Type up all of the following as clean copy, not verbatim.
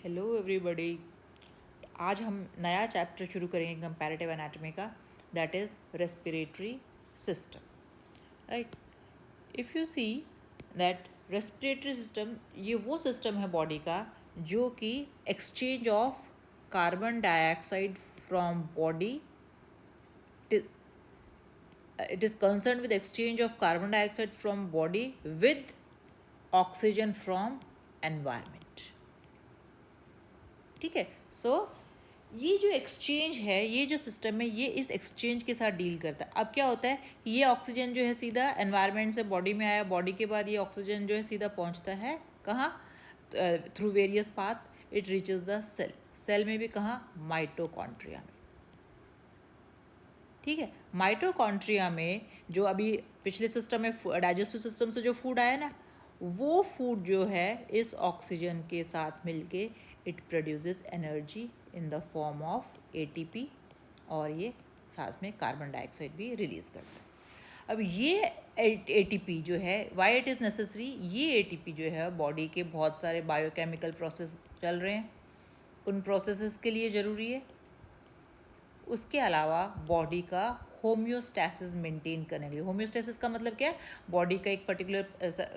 Hello everybody. आज हम नया चैप्टर शुरू करेंगे कंपैरेटिव एनाटॉमी का, that is respiratory system. Right, if you see that respiratory system ये वो सिस्टम है बॉडी का जो कि exchange of carbon dioxide from body, it is concerned with exchange of carbon dioxide from body with oxygen from environment. ठीक है। सो ये जो एक्सचेंज है, ये जो सिस्टम है, ये इस एक्सचेंज के साथ डील करता है। अब क्या होता है, ये ऑक्सीजन जो है सीधा एनवायरनमेंट से बॉडी में आया, बॉडी के बाद ये ऑक्सीजन जो है सीधा पहुंचता है कहाँ, through various path it reaches the cell. Cell में भी कहाँ, माइटोकॉन्ड्रिया में। ठीक है, माइटोकॉन्ड्रिया में जो अभी पिछले सिस्टम में डाइजेस्टिव सिस्टम से जो फूड आया ना, वो फूड जो है इस ऑक्सीजन के साथ मिलके it produces energy in the form of ATP, और ये साथ में कार्बन डाइऑक्साइड भी रिलीज करता है। अब ये एटीपी जो है, वाई इट इज़ नेसेसरी, ये एटीपी जो है बॉडी के बहुत सारे बायोकेमिकल प्रोसेस चल रहे हैं, उन प्रोसेसेस के लिए ज़रूरी है। उसके अलावा बॉडी का होम्योस्टैसिस मेंटेन करने के लिए, होम्योस्टैसिस का मतलब क्या है, बॉडी का एक पर्टिकुलर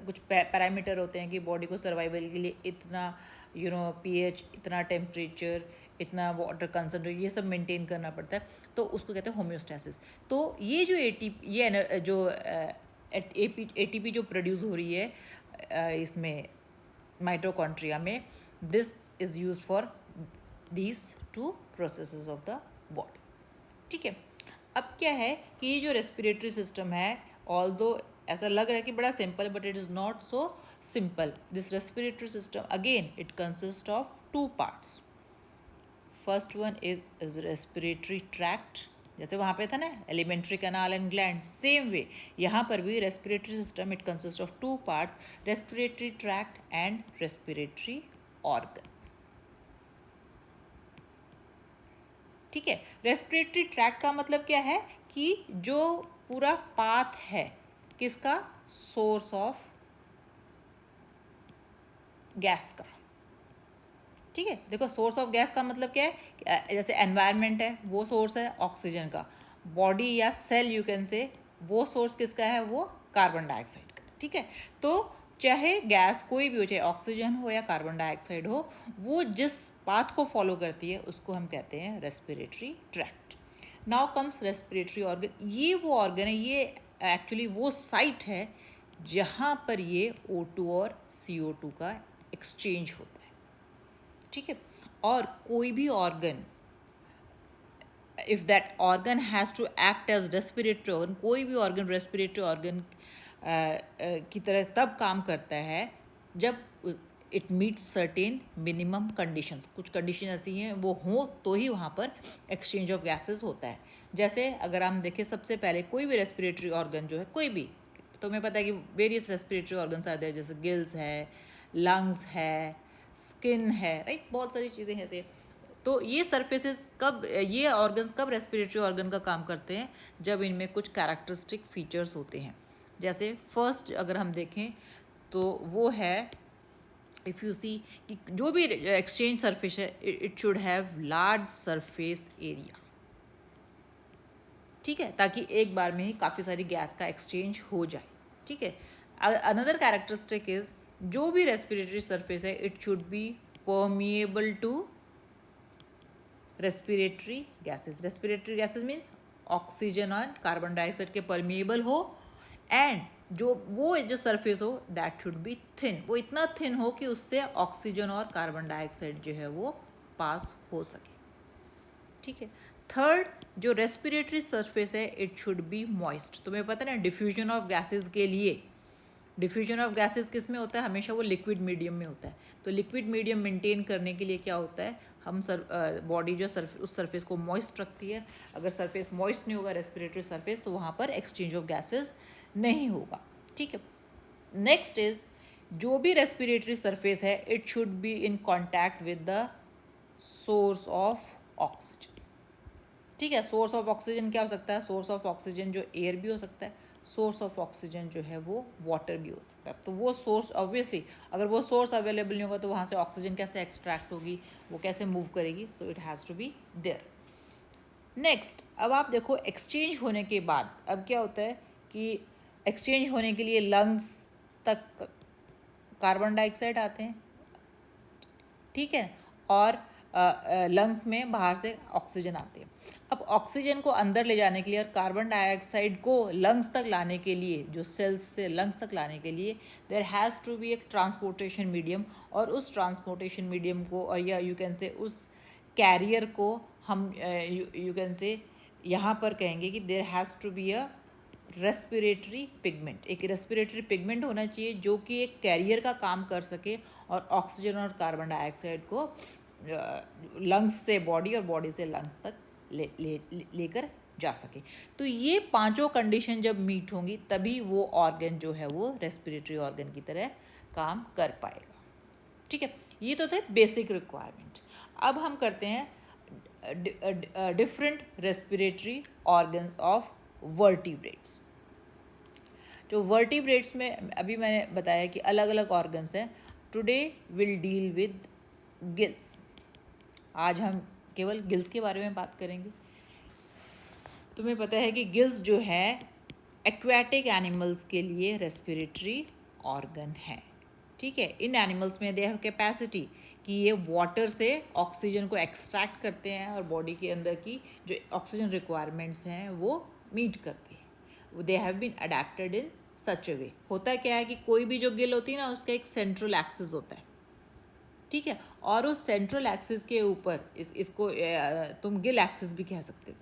कुछ पैरामीटर होते हैं कि बॉडी को सर्वाइवल के लिए इतना पीएच, इतना टेम्परेचर, इतना वाटर कंसनट्रेट, ये सब मेंटेन करना पड़ता है, तो उसको कहते हैं होम्योस्टैसिस। तो ये जो एटीपी जो प्रोड्यूस हो रही है इसमें माइटोकॉन्ड्रिया में, this is used for these two processes of the body. ठीक है। अब क्या है कि ये जो रेस्पिरेटरी सिस्टम है, ऑल्दो ऐसा लग रहा है कि बड़ा simple, but it is not so simple. This respiratory system again it consist of two parts. First one is respiratory tract, जैसे वहाँ पे था ना alimentary canal and gland, same way यहाँ पर भी respiratory system it consist of two parts, respiratory tract and respiratory organ. ठीक है। रेस्पिरेटरी ट्रैक्ट का मतलब क्या है कि जो पूरा पाथ है किसका, सोर्स ऑफ गैस का। ठीक है, देखो सोर्स ऑफ गैस का मतलब क्या है, जैसे एनवायरनमेंट है वो सोर्स है ऑक्सीजन का, बॉडी या सेल यू कैन से वो सोर्स किसका है, वो कार्बन डाइऑक्साइड का। ठीक है, तो चाहे गैस कोई भी हो, चाहे ऑक्सीजन हो या कार्बन डाइऑक्साइड हो, वो जिस पाथ को फॉलो करती है उसको हम कहते हैं respiratory tract. Now comes respiratory organ. ये वो ऑर्गन है, ये एक्चुअली वो साइट है जहाँ पर ये O2 और CO2 का एक्सचेंज होता है। ठीक है, और कोई भी organ, if that organ has to act as respiratory organ, कोई भी ऑर्गन रेस्पिरेटरी ऑर्गन की तरह तब काम करता है जब it meets certain minimum conditions. कुछ कंडीशन ऐसी हैं वो हों तो ही वहाँ पर एक्सचेंज ऑफ गैसेस होता है। जैसे अगर हम देखें, सबसे पहले कोई भी रेस्पिरेटरी ऑर्गन जो है, कोई भी, तो हमें पता है कि वेरियस रेस्पिरेटरी ऑर्गन्स आते हैं, जैसे गिल्स है, लंग्स है, स्किन है, राइट, बहुत सारी चीज़ें हैं ऐसे। तो ये सरफेसेस कब, ये ऑर्गन्स कब रेस्पिरेटरी ऑर्गन का काम करते हैं, जब इनमें कुछ कैरेक्टरिस्टिक फीचर्स होते हैं। जैसे फर्स्ट अगर हम देखें तो वो है, इफ़ यू सी कि जो भी एक्सचेंज सरफेस है it should have large surface area. ठीक है, ताकि एक बार में ही काफ़ी सारी गैस का एक्सचेंज हो जाए। ठीक है, अनदर कैरेक्टरिस्टिक इज, जो भी रेस्पिरेटरी सरफेस है it should be permeable to respiratory gases. Respiratory gases means oxygen और कार्बन डाइऑक्साइड के परमिएबल हो, एंड जो सरफेस हो दैट शुड बी थिन, वो इतना थिन हो कि उससे ऑक्सीजन और कार्बन डाइऑक्साइड जो है वो पास हो सके। ठीक है, थर्ड, जो रेस्पिरेटरी सरफेस है इट शुड बी मॉइस्ट। तुम्हें पता है ना, डिफ्यूजन ऑफ गैसेस के लिए, डिफ्यूजन ऑफ गैसेस किस में होता है, हमेशा वो लिक्विड मीडियम में होता है। तो लिक्विड मीडियम मेंटेन करने के लिए क्या होता है, हम बॉडी जो उस सरफेस को मॉइस्ट रखती है। अगर सरफेस मॉइस्ट नहीं होगा रेस्पिरेटरी सरफेस, तो वहाँ पर एक्सचेंज ऑफ गैसेस नहीं होगा। ठीक है, नेक्स्ट इज, जो भी रेस्पिरेटरी सरफेस है it should be in contact with the source of oxygen. ठीक है, सोर्स ऑफ ऑक्सीजन क्या हो सकता है, सोर्स ऑफ ऑक्सीजन जो एयर भी हो सकता है, सोर्स ऑफ ऑक्सीजन जो है वो वाटर भी हो सकता है। तो वो सोर्स ऑब्वियसली अगर वो सोर्स अवेलेबल नहीं होगा तो वहाँ से ऑक्सीजन कैसे एक्सट्रैक्ट होगी, वो कैसे मूव करेगी, so it has to be there. Next, अब आप देखो एक्सचेंज होने के बाद अब क्या होता है कि एक्सचेंज होने के लिए लंग्स तक कार्बन डाइऑक्साइड आते हैं, ठीक है, और लंग्स में बाहर से ऑक्सीजन आते हैं। अब ऑक्सीजन को अंदर ले जाने के लिए और कार्बन डाइऑक्साइड को लंग्स तक लाने के लिए, जो सेल्स से लंग्स तक लाने के लिए देयर हैज़ टू बी एक ट्रांसपोर्टेशन मीडियम, और उस ट्रांसपोर्टेशन मीडियम को और या यू कैन से उस कैरियर को हम यू कैन से यहाँ पर कहेंगे कि there has to be a respiratory pigment. एक रेस्पिरेटरी पिगमेंट होना चाहिए जो कि एक कैरियर का काम कर सके और ऑक्सीजन और कार्बन डाइऑक्साइड को लंग्स से बॉडी और बॉडी से लंग्स तक लेकर जा सके। तो ये पांचों कंडीशन जब मीट होंगी तभी वो ऑर्गन जो है वो रेस्पिरेटरी ऑर्गन की तरह काम कर पाएगा, ठीक है। ये तो थे बेसिक रिक्वायरमेंट। अब हम करते हैं different respiratory organs of vertebrates. जो वर्टिब्रेट्स में अभी मैंने बताया कि अलग अलग ऑर्गन्स हैं। Today will deal with gills. आज हम केवल गिल्स के बारे में बात करेंगे। तुम्हें पता है कि गिल्स जो है एक्वेटिक एनिमल्स के लिए रेस्पिरेटरी ऑर्गन है, ठीक है। इन एनिमल्स में दे हैव कैपेसिटी कि ये वाटर से ऑक्सीजन को एक्सट्रैक्ट करते हैं और बॉडी के अंदर की जो ऑक्सीजन रिक्वायरमेंट्स हैं वो मीट करते हैं। दे हैव बीन अडेप्टेड इन सच अ वे। होता क्या है कि कोई भी जो गिल होती है ना उसका एक सेंट्रल एक्सिस होता है, ठीक है, और उस सेंट्रल एक्सिस के ऊपर इसको तुम गिल एक्सिस भी कह सकते हो,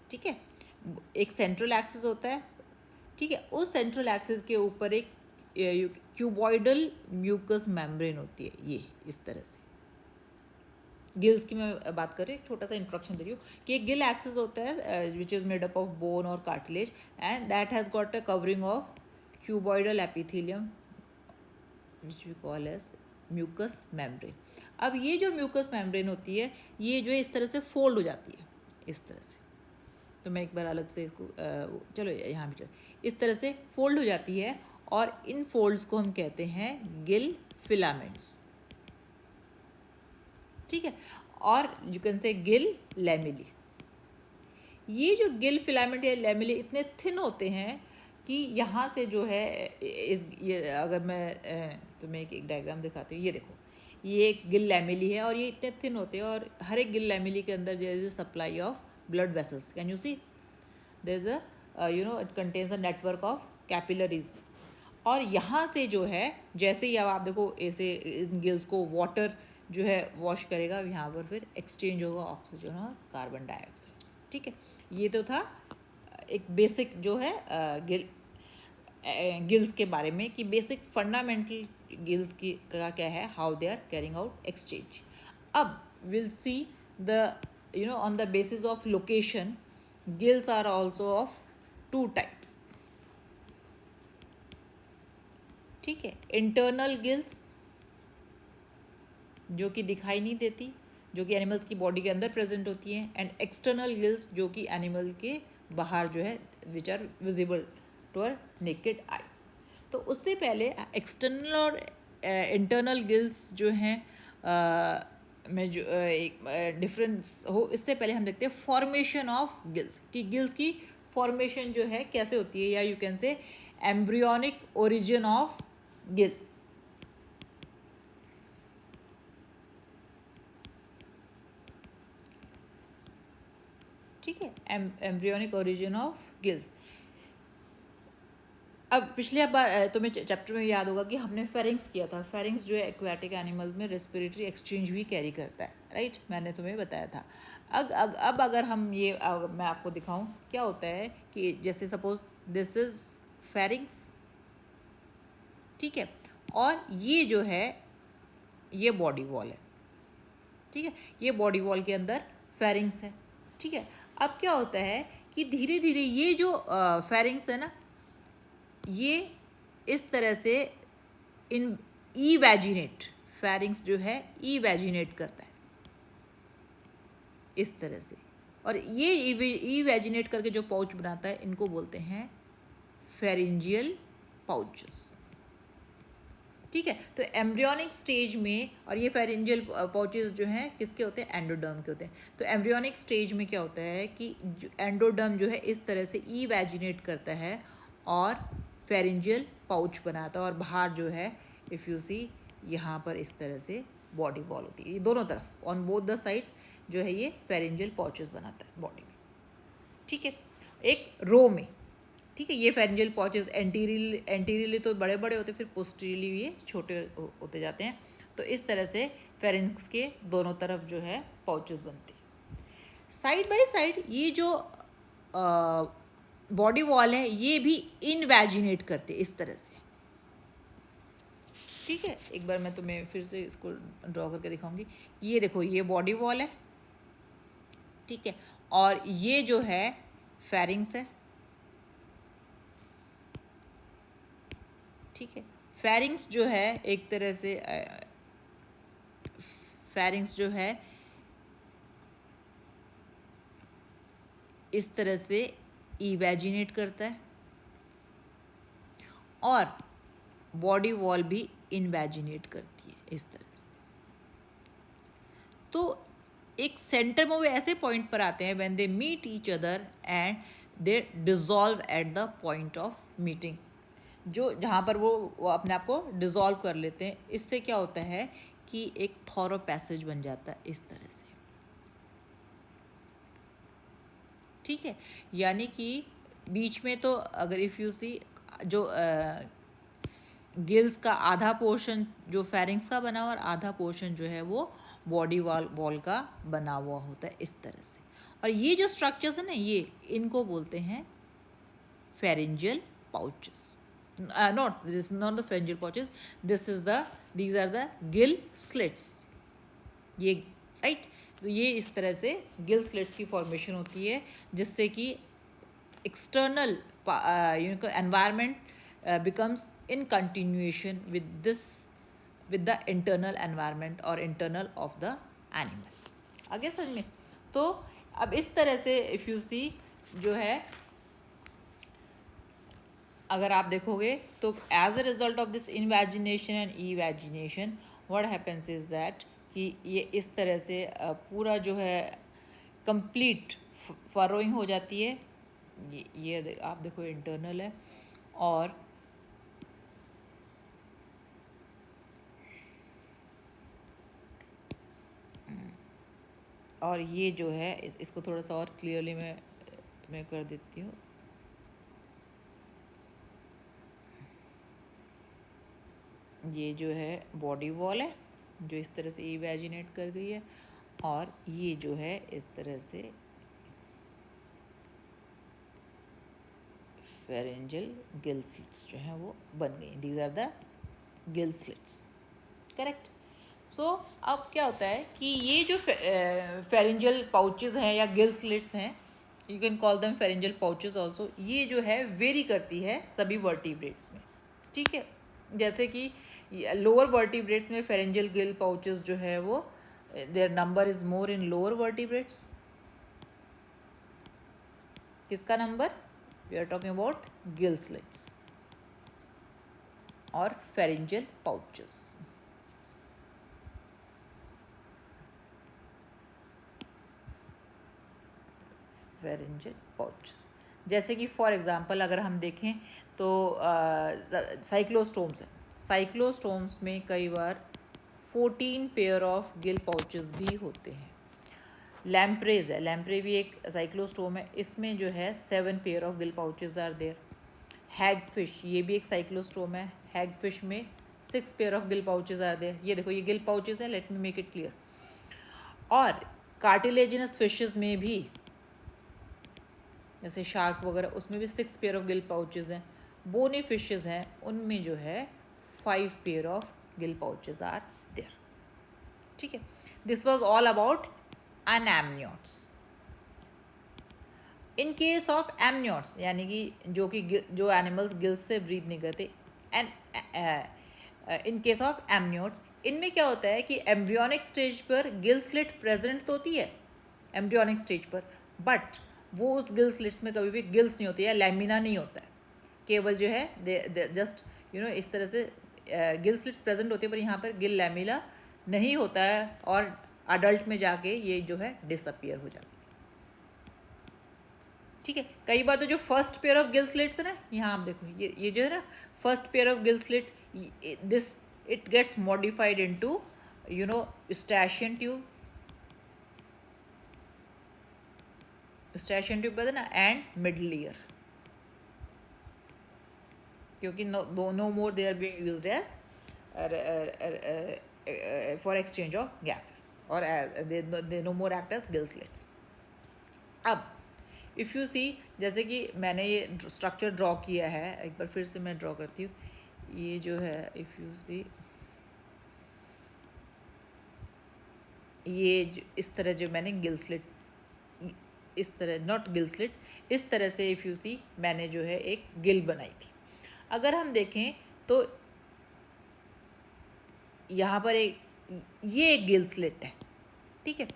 ठीक है। एक सेंट्रल एक्सिस होता है, ठीक है, उस सेंट्रल एक्सिस के ऊपर एक क्यूबॉइडल म्यूकस मेम्ब्रेन होती है, ये इस तरह से। गिल्स की मैं बात कर रही हूँ, एक छोटा सा इंट्रोडक्शन दे रही हूँ कि एक गिल एक्सिस होता है which is made up of bone और cartilage and that has got a covering of cuboidal epithelium which we call as mucous membrane. अब ये जो म्यूकस मेम्ब्रेन होती है ये जो है इस तरह से फोल्ड हो जाती है, इस तरह से। तो मैं एक बार अलग से इसको चलो यहाँ भी चलो, इस तरह से फोल्ड हो जाती है और इन फोल्ड्स को हम कहते हैं गिल फिलामेंट्स, ठीक है, और यू कैन से गिल लैमेली। ये जो गिल फिलामेंट या लैमेली इतने थिन होते हैं कि यहाँ से जो है ये अगर मैं तुम्हें एक डायग्राम दिखाती हूँ, ये देखो, ये एक गिल लैमेली है और ये इतने थिन होते हैं और हर एक गिल लैमेली के अंदर there is a supply of blood vessels. Can you see? There is a it contains a network of capillaries. और यहाँ से जो है जैसे ही अब आप देखो ऐसे इन गिल्स को वाटर जो है वॉश करेगा, यहाँ पर फिर एक्सचेंज होगा ऑक्सीजन और कार्बन डाइऑक्साइड, ठीक है। ये तो था एक बेसिक जो है गिल्स के बारे में कि बेसिक फंडामेंटल गिल्स की का क्या है, how they are carrying out exchange. अब will see the on the basis of location, gills are also of two types, ठीक है। इंटरनल गिल्स जो कि दिखाई नहीं देती, जो कि एनिमल्स की बॉडी के अंदर प्रेजेंट होती हैं, एंड एक्सटर्नल गिल्स जो कि एनिमल के बाहर जो है which are visible to our naked eyes. तो उससे पहले एक्सटर्नल और इंटरनल गिल्स जो हैं में जो एक डिफरेंस हो, इससे पहले हम देखते हैं फॉर्मेशन ऑफ गिल्स कि गिल्स की फॉर्मेशन जो है कैसे होती है, या यू कैन से एम्ब्रियोनिक ओरिजिन ऑफ गिल्स, ठीक है, एम्ब्रियोनिक ओरिजिन ऑफ गिल्स। अब पिछले बार तुम्हें चैप्टर में याद होगा कि हमने फेरिंग्स किया था। फेरिंग्स जो है एक्वाटिक एनिमल्स में रेस्पिरेटरी एक्सचेंज भी कैरी करता है, राइट, मैंने तुम्हें बताया था। अब अगर हम ये मैं आपको दिखाऊं क्या होता है कि जैसे सपोज दिस इज फेरिंग्स, ठीक है, और ये जो है ये बॉडी वॉल है, ठीक है, ये बॉडी वॉल के अंदर फेरिंग्स है, ठीक है। अब क्या होता है कि धीरे धीरे ये जो फेरिंग्स है ना, ये इस तरह से इन इवैजिनेट, फेरिंग्स जो है इवैजिनेट करता है इस तरह से, और ये इवेजिनेट करके जो पाउच बनाता है इनको बोलते हैं फेरेंजियल पाउचेस। ठीक है, तो एम्ब्रियोनिक स्टेज में, और ये फेरेंजियल पाउचेस जो हैं किसके होते हैं, एंडोडर्म के होते हैं। तो एम्ब्रियोनिक स्टेज में क्या होता है कि एंडोडर्म जो है इस तरह से इवेजिनेट करता है और फेरेंजियल पाउच बनाता है, और बाहर जो है इफ़ यू सी यहाँ पर इस तरह से बॉडी वॉल होती है, ये दोनों तरफ ऑन बोथ द साइड्स जो है ये फेरेंजियल पाउचेस बनाता है बॉडी में। ठीक है, एक रो में। ठीक है, ये फेरेंजियल पाउचेस एंटीरियरली तो बड़े बड़े होते हैं, फिर पोस्टीरियरली ये छोटे होते जाते हैं। तो इस तरह से फेरेंक्स के दोनों तरफ जो है पाउचेस बनते हैं। साइड बाय साइड ये जो बॉडी वॉल है ये भी इनवैजिनेट करते इस तरह से। ठीक है, एक बार मैं तुम्हें फिर से इसको ड्रॉ करके दिखाऊंगी। ये देखो, ये बॉडी वॉल है। ठीक है, और ये जो है फेरिंग्स है। ठीक है, फेरिंग्स जो है एक तरह से फेरिंग्स जो है इस तरह से इवेजिनेट करता है, और बॉडी वॉल भी इनवेजिनेट करती है इस तरह से। तो एक सेंटर में वो ऐसे पॉइंट पर आते हैं when they meet each other and they dissolve at the point of meeting, जो जहाँ पर वो अपने आप को डिज़ोल्व कर लेते हैं। इससे क्या होता है कि एक थॉरो पैसेज बन जाता है इस तरह से। ठीक है, यानी कि बीच में तो अगर इफ़ यू सी जो गिल्स का आधा पोर्शन जो फेरिंग्स का बना हुआ और आधा पोर्शन जो है वो बॉडी वॉल का बना हुआ होता है इस तरह से। और ये जो स्ट्रक्चर्स है ना, ये इनको बोलते हैं pharyngeal pouches. Not this not the pharyngeal pouches, these are the gill slits. ये राइट, तो ये इस तरह से गिल स्लिट्स की फॉर्मेशन होती है, जिससे कि external environment becomes in continuation with the internal environment or internal of the animal। आगे समझ में? तो अब इस तरह से इफ़ यू सी जो है, अगर आप देखोगे तो as a result of this invagination and evagination what happens is that कि ये इस तरह से पूरा जो है कंप्लीट फरोइंग हो जाती है। ये आप देखो इंटरनल है, और ये जो है इसको थोड़ा सा और क्लियरली मैं कर देती हूँ। ये जो है बॉडी वॉल है जो इस तरह से इवेजिनेट कर गई है, और ये जो है इस तरह से फेरेंजियल गिल स्लिट्स जो हैं वो बन गई। These are the gill slits, correct. So अब क्या होता है कि ये जो फेरेंजियल पाउचेस हैं या गिल स्लिट्स हैं, you can call them pharyngeal pouches also, ये जो है वेरी करती है सभी वर्टिब्रेट्स में। ठीक है, जैसे कि लोअर वर्टिब्रेट्स में फेरेंजियल गिल पाउचेस जो है वो their number is more in lower vertebrates. किसका number? We are talking about gill slits और फेरेंजियल पाउचेस। फेरेंजियल पाउचेस, जैसे कि फॉर एग्जांपल अगर हम देखें तो साइक्लोस्टोम्स है। साइक्लोस्टोम्स में कई बार 14 पेयर ऑफ गिल पाउचेस भी होते हैं। लैम्प्रेज है, लैम्प्रे भी एक साइक्लोस्टोम है, इसमें जो है 7 pair of gill pouches are there. Hagfish, ये भी एक साइक्लोस्टोम है, हैगफिश में 6 pair of gill pouches are there. ये देखो, ये गिल पाउचेस है, let me make it clear. और कार्टिलेजिनस फिशेस में भी, जैसे शार्क वगैरह, उसमें भी 6 पेयर ऑफ गिल पाउचेस हैं। बोनी फिशेस हैं, उनमें जो है 5 pair of gill pouches are there. ठीक है, this was all about anamniotes. In case of amniotes, यानी कि जो एनिमल्स गिल्स से ब्रीथ नहीं करते, and in case of amniotes, इनमें क्या होता है कि एम्ब्रियोनिक स्टेज पर गिल स्लिट प्रेजेंट तो होती है एम्ब्रियोनिक स्टेज पर, बट वो उस गिल स्लिट्स में कभी भी गिल्स नहीं होती है, लैमिना नहीं होता है, केवल जो है जस्ट इस तरह से गिल स्लिट्स प्रेजेंट होती है, पर यहाँ पर गिल लैमिना नहीं होता है, और अडल्ट में जाके ये जो है डिसअपियर हो जाती है। ठीक है, कई बार तो जो first pair of gill slits है ना, यहाँ आप देखो ये जो है ना first pair of gill slits, this it gets modified into eustachian tube, eustachian tube पता ना, एंड मिडल ईयर, क्योंकि no more they are being used as for exchange of gases, और they no more act as gill slits. अब if you see, जैसे कि मैंने ये structure draw किया है, एक बार फिर से मैं ड्रॉ करती हूँ, ये जो है इफ़ यू सी, ये इस तरह जो मैंने गिल स्लिट, इस तरह नॉट गिल स्लिट, इस तरह से इफ़ यू सी मैंने जो है एक गिल बनाई थी। अगर हम देखें तो यहाँ पर ये एक गिल स्लिट है, ठीक है।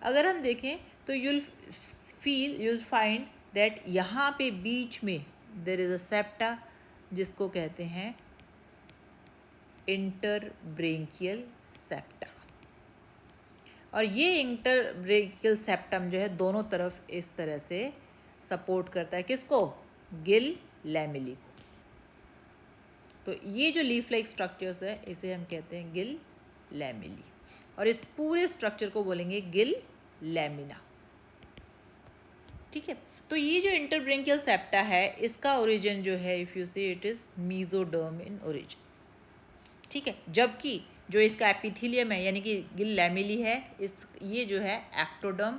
अगर हम देखें तो यूल फाइंड दैट यहाँ पे बीच में देर इज़ अ सेप्टा, जिसको कहते हैं इंटरब्रेंकियल सेप्टा, और ये इंटरब्रेंकियल सेप्टम जो है दोनों तरफ इस तरह से सपोर्ट करता है, किसको, गिल लैमिली को। तो ये जो लीफ लाइक स्ट्रक्चर्स है इसे हम कहते हैं गिल लैमिली, और इस पूरे स्ट्रक्चर को बोलेंगे गिल लैमिना, ठीक है। तो ये जो इंटरब्रेंकियल सेप्टा है इसका ओरिजिन जो है if you see it is mesoderm in origin, ठीक है। जबकि जो इसका एपिथेलियम है यानी कि गिल लैमिली है, इस ये जो है एक्टोडर्म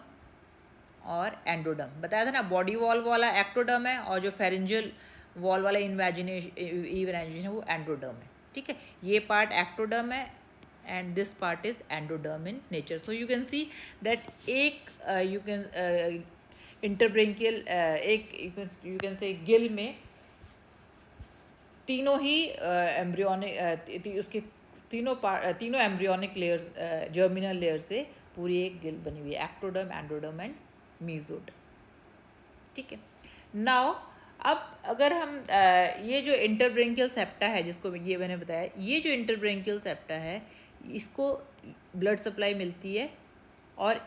और एंडोडर्म, बताया था ना, बॉडी वॉल वाला एक्टोडर्म है, और जो फेरेंजियल वॉल वाला इन्वेजिनेशन है वो एंडोडर्म है, ठीक है। ये पार्ट एक्टोडर्म है and this part is endoderm in nature. So you can see that एक यू कैन इंटरब्रेंकियल एक यू कैन से गिल में तीनों ही एम्ब्रियोनिक उसके तीनों एम्ब्रियोनिक लेयर्स, जर्मिनल लेयर से पूरी एक गिल बनी हुई है, एक्टोडर्म, एंडोडर्म एंड मीजोडर्म, ठीक है। नाउ अब अगर हम ये जो इंटरब्रेंकियल सेप्टा है जिसको ये मैंने बताया, ये जो इंटरब्रेंकियल सेप्टा है इसको ब्लड सप्लाई मिलती है, और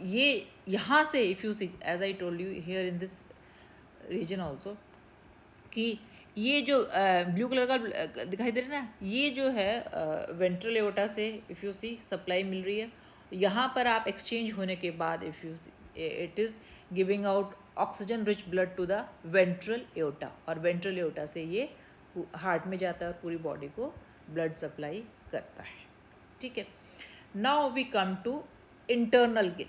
ये यहाँ से if you see as I told you here in this region also, कि ये जो ब्लू कलर का दिखाई दे रहा है ना, ये जो है वेंट्रल एओर्टा से इफ़ यू सी सप्लाई मिल रही है। यहाँ पर आप एक्सचेंज होने के बाद if you it is giving out oxygen rich blood to the ventral aorta, और वेंट्रल एओर्टा से ये हार्ट में जाता है और पूरी बॉडी को ब्लड सप्लाई करता है, ठीक है। Now we come to internal gill.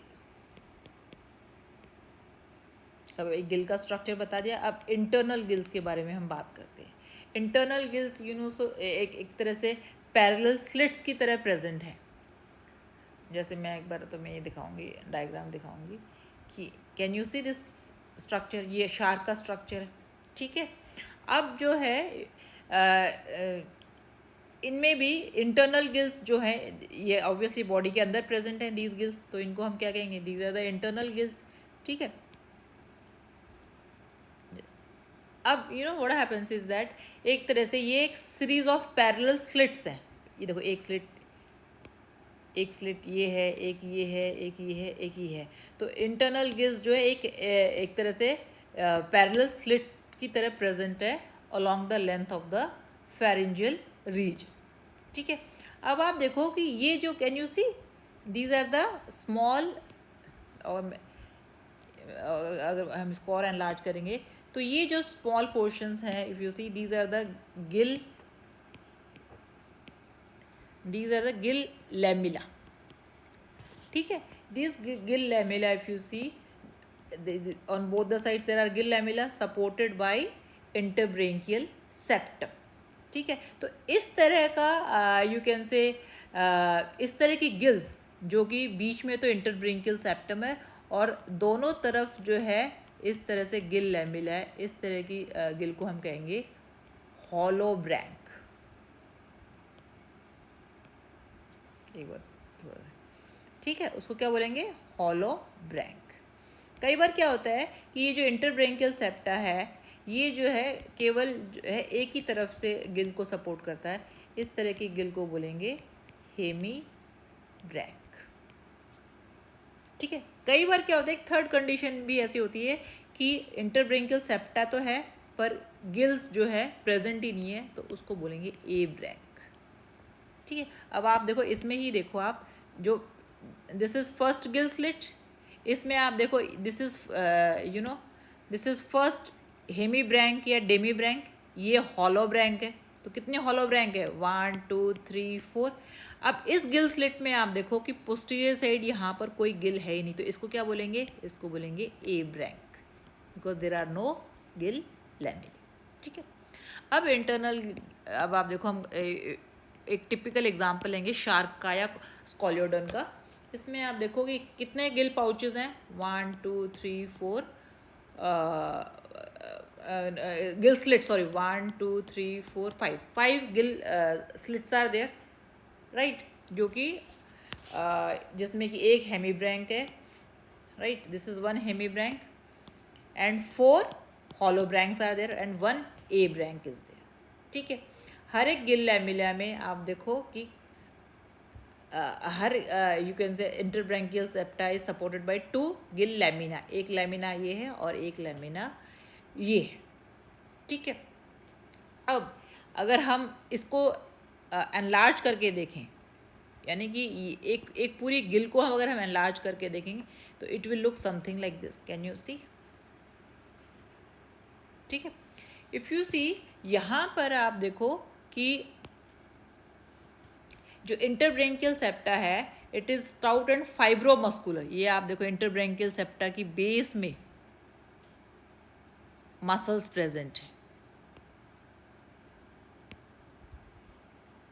अब एक गिल का स्ट्रक्चर बता दिया, अब इंटरनल गिल्स के बारे में हम बात करते हैं। इंटरनल गिल्स सो एक तरह से पैरेलल स्लिट्स की तरह प्रेजेंट है। जैसे मैं एक बार तो मैं ये दिखाऊंगी, डायग्राम दिखाऊंगी कि can you see this structure, ये शार्क का स्ट्रक्चर है, ठीक है। अब जो है इनमें भी इंटरनल गिल्स जो है ये ऑब्वियसली बॉडी के अंदर प्रेजेंट हैं दीज गिल्स, तो इनको हम क्या कहेंगे, these are the internal gills, ठीक है। अब you know what happens is that एक तरह से ये एक सीरीज ऑफ पैरेलल स्लिट्स हैं, ये देखो एक स्लिट ये है, एक ये है, एक ये है, एक ये है। तो इंटरनल गिल्स जो है एक तरह से पैरेलल स्लिट की तरह प्रेजेंट है along the length of the pharyngeal region, ठीक है। अब आप देखो कि ये जो can you see these are the small, और अगर हम इसको और एनलार्ज करेंगे तो ये जो स्मॉल पोर्शंस हैं if you see these are the gill lamella, ठीक है। This gill lamella if you see on both the side there are gill lamella supported by interbranchial septum, ठीक है। तो इस तरह का यू कैन से इस तरह की गिल्स जो कि बीच में तो इंटरब्रेंकियल सेप्टम है और दोनों तरफ जो है इस तरह से गिल लैमिला है, इस तरह की गिल को हम कहेंगे हॉलो ब्रैंक। एक बार थोड़ा, ठीक है, उसको क्या बोलेंगे, हॉलो ब्रैंक। कई बार क्या होता है कि ये जो इंटरब्रेंकियल सेप्टा है ये जो है केवल जो है एक ही तरफ से गिल को सपोर्ट करता है, इस तरह की गिल को बोलेंगे हेमी ब्रैंक। ठीक है, कई बार क्या होता है एक थर्ड कंडीशन भी ऐसी होती है कि इंटरब्रेंकियल सेप्टा तो है पर गिल्स जो है प्रेजेंट ही नहीं है, तो उसको बोलेंगे ए ब्रैंक। ठीक है, अब आप देखो इसमें ही देखो आप जो this is first gill slit, इसमें आप देखो this is this is first hemibranch या डेमी ब्रैंक, ये हॉलो ब्रैंक है। तो कितने हॉलो ब्रैंक है 1 2 3 4। अब इस गिल स्लिट में आप देखो कि पोस्टीरियर साइड यहाँ पर कोई गिल है ही नहीं, तो इसको क्या बोलेंगे, इसको बोलेंगे abranch because there are no gill lamellae. ठीक है, अब इंटरनल, अब आप देखो हम एक टिपिकल एग्जांपल लेंगे शार्काया स्कोलियोडन का। इसमें आप देखोगे कितने गिल पाउचेस हैं 1 2 3 4 gill slit, sorry 1 2 3 4 5 gill slits are there, right, जो कि जिसमें कि एक हेमी ब्रैंक है, right, this is 1 hemibranch and 4 holobranchs are there and 1 abranch is there. ठीक है, हर एक गिल लैमिला में आप देखो कि हर you can say interbranchial septa is supported by 2 gill lamina, एक लैमिना ये है और एक लैमिना ये है। ठीक है, अब अगर हम इसको एनलार्ज करके देखें, यानी कि एक पूरी गिल को हम अगर हम एनलार्ज करके देखेंगे तो it will look something like this, can you see. ठीक है, इफ़ यू सी यहाँ पर आप देखो कि जो इंटरब्रेंकियल सेप्टा है it is stout and fibromuscular. ये आप देखो इंटरब्रेंकियल सेप्टा की बेस में मसल्स प्रेजेंट है।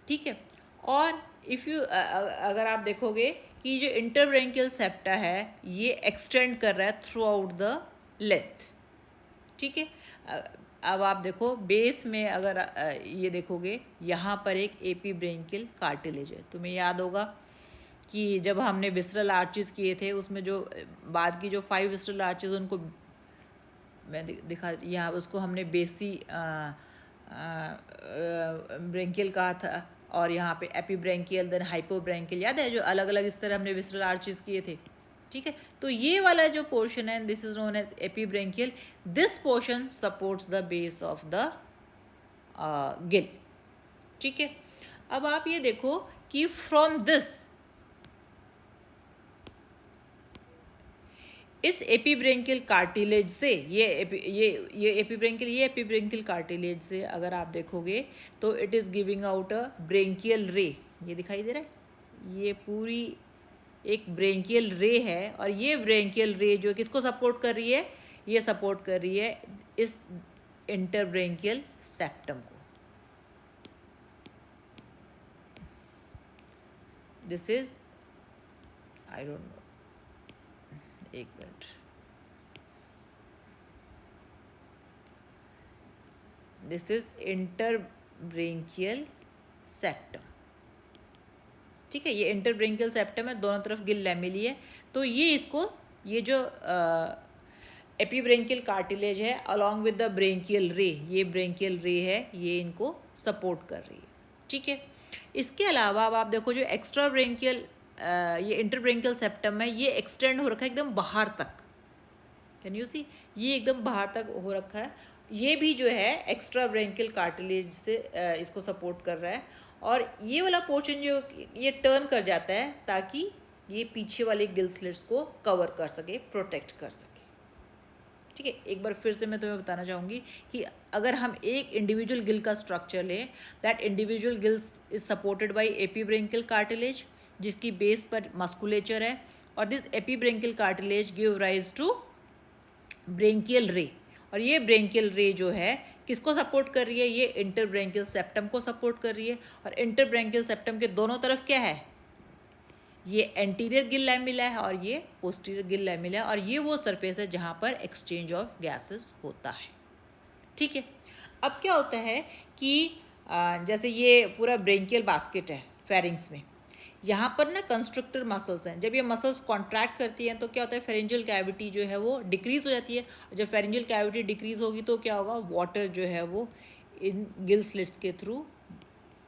ठीक है, और इफ़ यू अगर आप देखोगे कि जो इंटरब्रेंकियल सेप्टा है ये एक्सटेंड कर रहा है थ्रू आउट द लेंथ। ठीक है, अब आप देखो बेस में अगर ये देखोगे यहाँ पर एक एपी ब्रेंकियल कार्टिलेज है। तुम्हें याद होगा कि जब हमने विस्रल आर्चेस किए थे उसमें जो बाद की जो 5 विस्रल आर्चेस उनको मैं दिखा, यहाँ उसको हमने बेसी ब्रेंकियल कहा था और यहाँ पे epibranchial then hypobranchial, याद है जो अलग अलग इस तरह हमने विस्रल आर्चेस किए थे। ठीक है, तो ये वाला जो पोर्शन है this is known as epibranchial, this portion supports the base of the gill. ठीक है, अब आप ये देखो कि फ्रॉम दिस इस एपीब्रेंकियल कार्टिलेज से ये एपीब्रेंकियल कार्टिलेज से अगर आप देखोगे तो it is giving out a branchial रे। ये दिखाई दे रहा है, ये पूरी एक ब्रेंकियल रे है और ये ब्रेंकियल रे जो किसको सपोर्ट कर रही है, ये सपोर्ट कर रही है इस इंटरब्रेंकियल सेप्टम को। This is I don't know, एक मिनट, दिस इज इंटरब्रेंकियल सेप्टम। ठीक है, ये इंटरब्रेंकियल सेप्टम है, दोनों तरफ गिल लैमेली है, तो ये इसको ये जो एपीब्रेंकियल कार्टिलेज है अलॉन्ग विद द ब्रेंकियल रे, ये ब्रेंकियल रे है, ये इनको सपोर्ट कर रही है। ठीक है, इसके अलावा अब आप देखो जो एक्स्ट्रा ब्रेंकियल ये इंटरब्रेंकियल सेप्टम है ये एक्सटेंड हो रखा है एकदम बाहर तक, कैन यू सी, ये एकदम बाहर तक हो रखा है, ये भी जो है एक्स्ट्रा ब्रेंकियल कार्टिलेज से इसको सपोर्ट कर रहा है और ये वाला पोर्शन जो ये टर्न कर जाता है ताकि ये पीछे वाले गिल स्लिट्स को कवर कर सके, प्रोटेक्ट कर सके। ठीक है, एक बार फिर से मैं तुम्हें बताना चाहूँगी कि अगर हम एक इंडिविजुअल गिल का स्ट्रक्चर लें, that individual gills is supported by epibranchial cartilage जिसकी बेस पर मस्कुलेचर है और this epibranchial cartilage give rise to branchial ray, और ये ब्रेंकियल रे जो है किसको सपोर्ट कर रही है, ये इंटरब्रेंकियल सेप्टम को सपोर्ट कर रही है और इंटरब्रेंकियल सेप्टम के दोनों तरफ क्या है, ये एंटीरियर गिल लैमेला है और ये पोस्टीरियर गिल लैमेला है और ये वो सरफेस है जहाँ पर एक्सचेंज ऑफ गैसेस होता है। ठीक है, अब क्या होता है कि जैसे ये पूरा ब्रेंकियल बास्केट है फेरिंग्स में, यहाँ पर ना कंस्ट्रक्टर मसल्स हैं, जब ये मसल्स कॉन्ट्रैक्ट करती हैं तो क्या होता है, फेरेंजियल कैविटी जो है वो डिक्रीज हो जाती है। जब फेरेंजियल कैविटी डिक्रीज होगी तो क्या होगा, वाटर जो है वो इन गिल स्लिट्स के थ्रू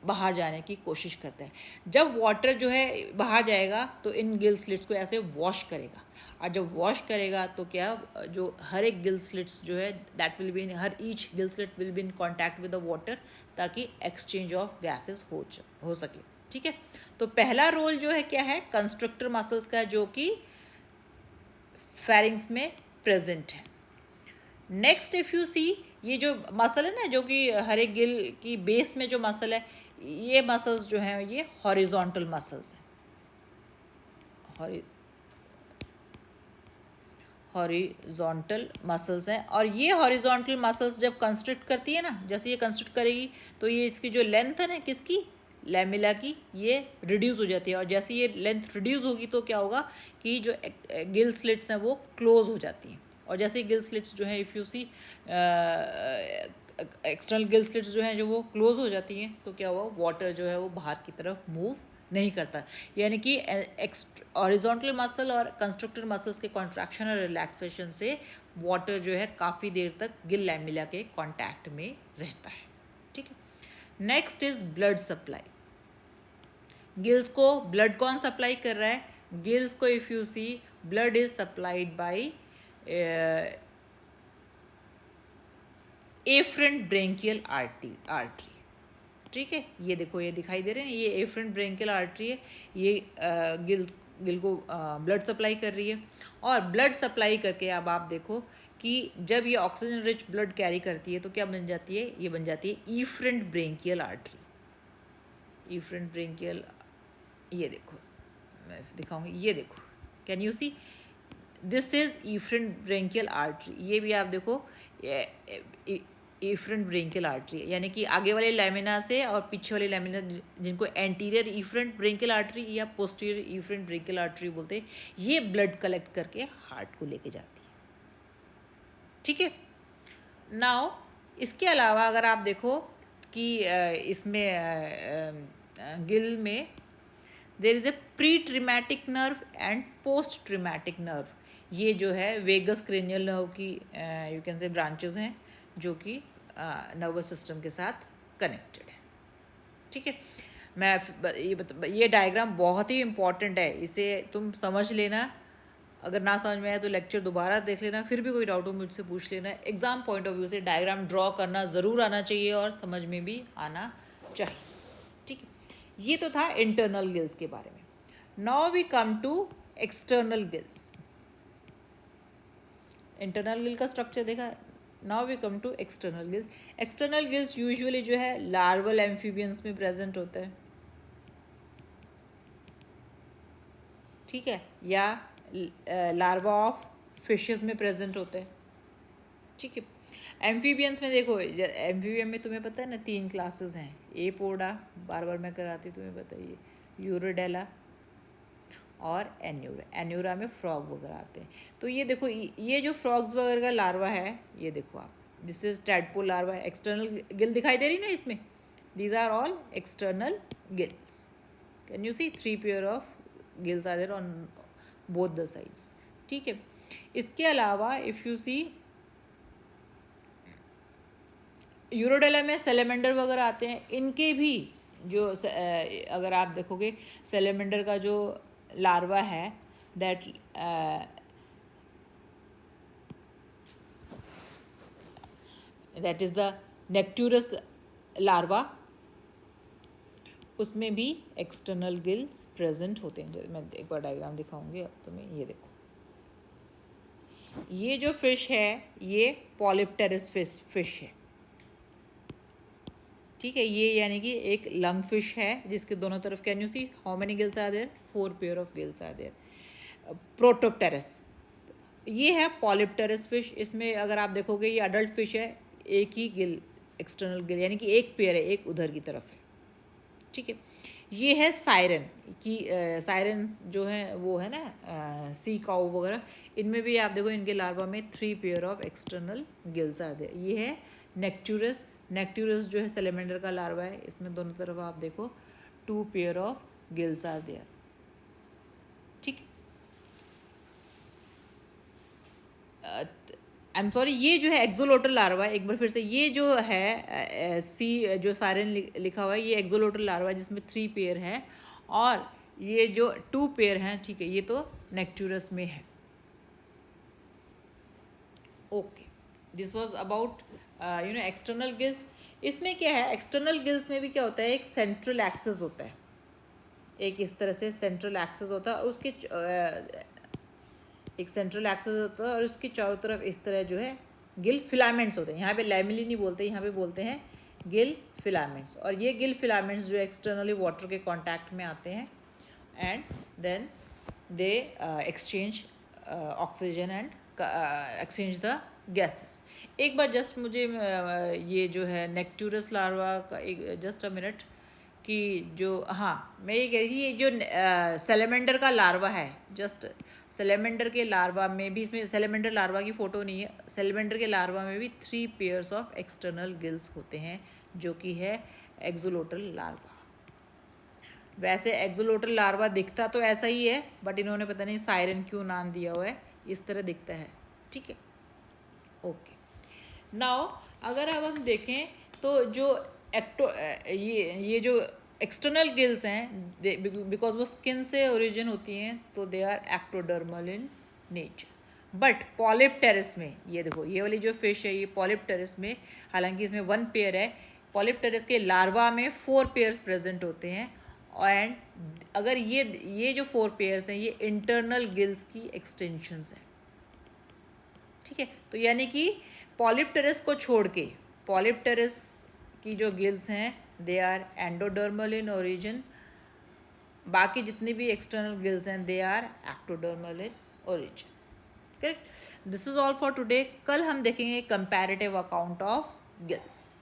बाहर जाने की कोशिश करता है। जब वाटर जो है बाहर जाएगा तो इन गिल स्लिट्स को ऐसे वॉश करेगा, और जब वॉश करेगा तो क्या, जो हर एक गिल स्लिट्स जो है that will be, her each Gill slit will be in contact with the water, ताकि एक्सचेंज ऑफ गैसेस हो सके। ठीक है, तो पहला रोल जो है क्या है, कंस्ट्रक्टर मसल्स का, जो कि फेरिंग्स में प्रेजेंट है। नेक्स्ट इफ यू सी, ये जो मसल है ना, जो कि हर एक गिल की बेस में जो मसल है, ये मसल्स जो हैं ये हॉरिजॉन्टल मसल्स हैं, हॉरिजॉन्टल मसल्स हैं। और ये हॉरिजॉन्टल मसल्स जब कंस्ट्रिक्ट करती है ना, जैसे ये कंस्ट्रिक्ट करेगी तो ये इसकी जो लेंथ है ना, किसकी, लैमिला की, ये रिड्यूस हो जाती है। और जैसे ये लेंथ रिड्यूस होगी तो क्या होगा कि जो गिल स्लिट्स हैं वो क्लोज हो जाती हैं। और जैसे गिल स्लिट्स जो हैं, if you see external gill slits जो हैं जो वो क्लोज हो जाती हैं, तो क्या हुआ, वाटर जो है वो बाहर की तरफ मूव नहीं करता। यानी कि हॉरिजॉन्टल मसल और कंस्ट्रक्टर मसल्स के कॉन्ट्रैक्शन और रिलैक्सेशन से वाटर जो है काफ़ी देर तक गिल लैमिला के कांटेक्ट में रहता है। ठीक है, next is blood supply. Gills को ब्लड कौन सप्लाई कर रहा है, गिल्स को if you see, blood is supplied by efferent branchial artery. ठीक है, ये देखो, ये दिखाई दे रहे हैं, ये एफरेंट ब्रेंकियल आर्टरी है, ये गिल को ब्लड सप्लाई कर रही है। और ब्लड सप्लाई करके अब आप देखो कि जब ये ऑक्सीजन रिच ब्लड कैरी करती है तो क्या बन जाती है, ये बन जाती है efferent branchial artery. Efferent branchial, ये देखो मैं दिखाऊंगी, ये देखो, can you see, this is efferent branchial artery. ये भी आप देखो, एफरेंट ब्रेंकियल आर्टरी, यानी कि आगे वाले लैमिना से और पीछे वाले लैमिना, जिनको एंटीरियर एफरेंट ब्रेंकियल आर्टरी या पोस्टीरियर एफरेंट ब्रेंकियल आर्टरी बोलते हैं, ये ब्लड कलेक्ट करके हार्ट को लेके जाती है। ठीक है, नाउ इसके अलावा अगर आप देखो कि इसमें गिल में there is a pretrematic nerve and posttrematic nerve. ये जो है वेगस क्रेनियल नर्व की यू कैन से ब्रांचेस हैं, जो कि नर्वस सिस्टम के साथ कनेक्टेड है। ठीक है, मैं ये डायग्राम बहुत ही इम्पॉर्टेंट है, इसे तुम समझ लेना। अगर ना समझ में आए तो लेक्चर दोबारा देख लेना, फिर भी कोई डाउट हो मुझसे पूछ लेना। एग्जाम पॉइंट ऑफ व्यू से डायग्राम ड्रॉ करना ज़रूर आना चाहिए और समझ में भी आना चाहिए। ठीक है, ये तो था इंटरनल गिल्स के बारे में। Now we come to external gills. Internal gill का स्ट्रक्चर देखा, now we come to external gills. External gills usually जो है लार्वल एम्फीबियंस में प्रेजेंट होता है। ठीक है, या लार्वा ऑफ फिशेस में प्रेजेंट होते हैं। ठीक है, एम्फीबियंस में देखो, एम्फीबियन में तुम्हें पता है ना 3 क्लासेस हैं, एपोडा, बार बार मैं कराती तुम्हें बताइए, यूरोडेला और एन्यूरा में फ्रॉग वगैरह आते हैं। तो ये देखो, ये जो फ्रॉग्स वगैरह का लार्वा है, ये देखो आप, this is tadpole larva. External gill दिखाई दे रही ना इसमें, these are all external gills. Can you see 3 pair of gills are there on both the sides. ठीक है, इसके अलावा इफ़ यू सी यूरोडेला में सेलेमेंडर वगैरह आते हैं, इनके भी जो अगर आप देखोगे सेलेमेंडर का जो लार्वा है दैट इज़ द नेक्टूरस लार्वा, उसमें भी एक्सटर्नल गिल्स प्रेजेंट होते हैं। मैं एक बार डायग्राम दिखाऊंगी अब तुम्हें, ये देखो, ये जो फिश है ये पॉलिप्टेरस फिश है। ठीक है, ये यानी कि एक लंग फिश है जिसके दोनों तरफ, can you see how many gills are there, 4 pair of gills are there. Protopterus, ये है पॉलिप्टेरस फिश। इसमें अगर आप देखोगे ये अडल्ट फिश है, एक ही गिल, एक्सटर्नल गिल, यानी कि एक पेयर है, एक उधर की तरफ है। ठीक है, ये है सायरन की, सायरन जो है वो है ना सी काउ वगैरह, इनमें भी आप देखो इनके लार्वा में 3 pair of external gills are there. ये है नेक्टूरस जो है सेलेमेंडर का लार्वा है, इसमें दोनों तरफ आप देखो 2 pair of gills are there. ठीक, आई एम सॉरी, ये जो है एक्सोलोटल लार्वा, एक बार फिर से, ये जो है सी जो सायरन लिखा हुआ है, ये एक्सोलोटल लार्वा है जिसमें 3 पेयर हैं, और ये जो 2 पेयर हैं, ठीक है, ये तो नेक्टूरस में है। Okay, this was about external gills. इसमें क्या है, एक्सटर्नल गिल्स में भी क्या होता है, एक सेंट्रल एक्सेस होता है, एक इस तरह से सेंट्रल एक्सेस होता है, और उसके एक सेंट्रल एक्सेस होता है, और उसके चारों तरफ इस तरह जो है गिल फिलामेंट्स होते हैं। यहाँ पे लैमेली नहीं बोलते, यहाँ पे बोलते हैं गिल फिलामेंट्स। और ये गिल फिलामेंट्स जो एक्सटर्नली वाटर के कांटेक्ट में आते हैं, and then they exchange oxygen and exchange the gases. एक बार जस्ट मुझे ये जो है नेक्टूरस लार्वा का एक जस्ट अ मिनट, कि जो, हाँ मैं ये कह रही थी, ये जो सेलेमेंडर का लार्वा है, जस्ट सेलेमेंडर के लार्वा में भी, इसमें सेलेमेंडर लार्वा की फ़ोटो नहीं है, सेलेमेंडर के लार्वा में भी 3 पेयर्स ऑफ एक्सटर्नल गिल्स होते हैं, जो कि है एक्सोलोटल लार्वा। वैसे एक्सोलोटल लार्वा दिखता तो ऐसा ही है, बट इन्होंने पता नहीं सायरन क्यों नाम दिया हुआ है, इस तरह दिखता है। ठीक है, ओके। नाउ अगर अब हम देखें तो जो ये जो एक्सटर्नल गिल्स हैं, बिकॉज वो स्किन से ओरिजिन होती हैं, तो they are ectodermal in nature. But Polypterus में, ये देखो, ये वाली जो फिश है, ये पॉलिप्टेरस में, हालांकि इसमें 1 पेयर है, पॉलिप्टेरस के लार्वा में 4 पेयर्स प्रेजेंट होते हैं। एंड अगर ये जो 4 पेयर्स हैं, ये इंटरनल गिल्स की एक्सटेंशंस हैं। ठीक है, तो यानी कि पॉलिप्टेरस को छोड़ के, पॉलिप्टेरस की जो गिल्स हैं, they are endodermal in origin, बाकी जितनी भी एक्सटर्नल गिल्स हैं, they are ectodermal in origin. Correct, this is all for today. कल हम देखेंगे कंपैरेटिव अकाउंट ऑफ गिल्स।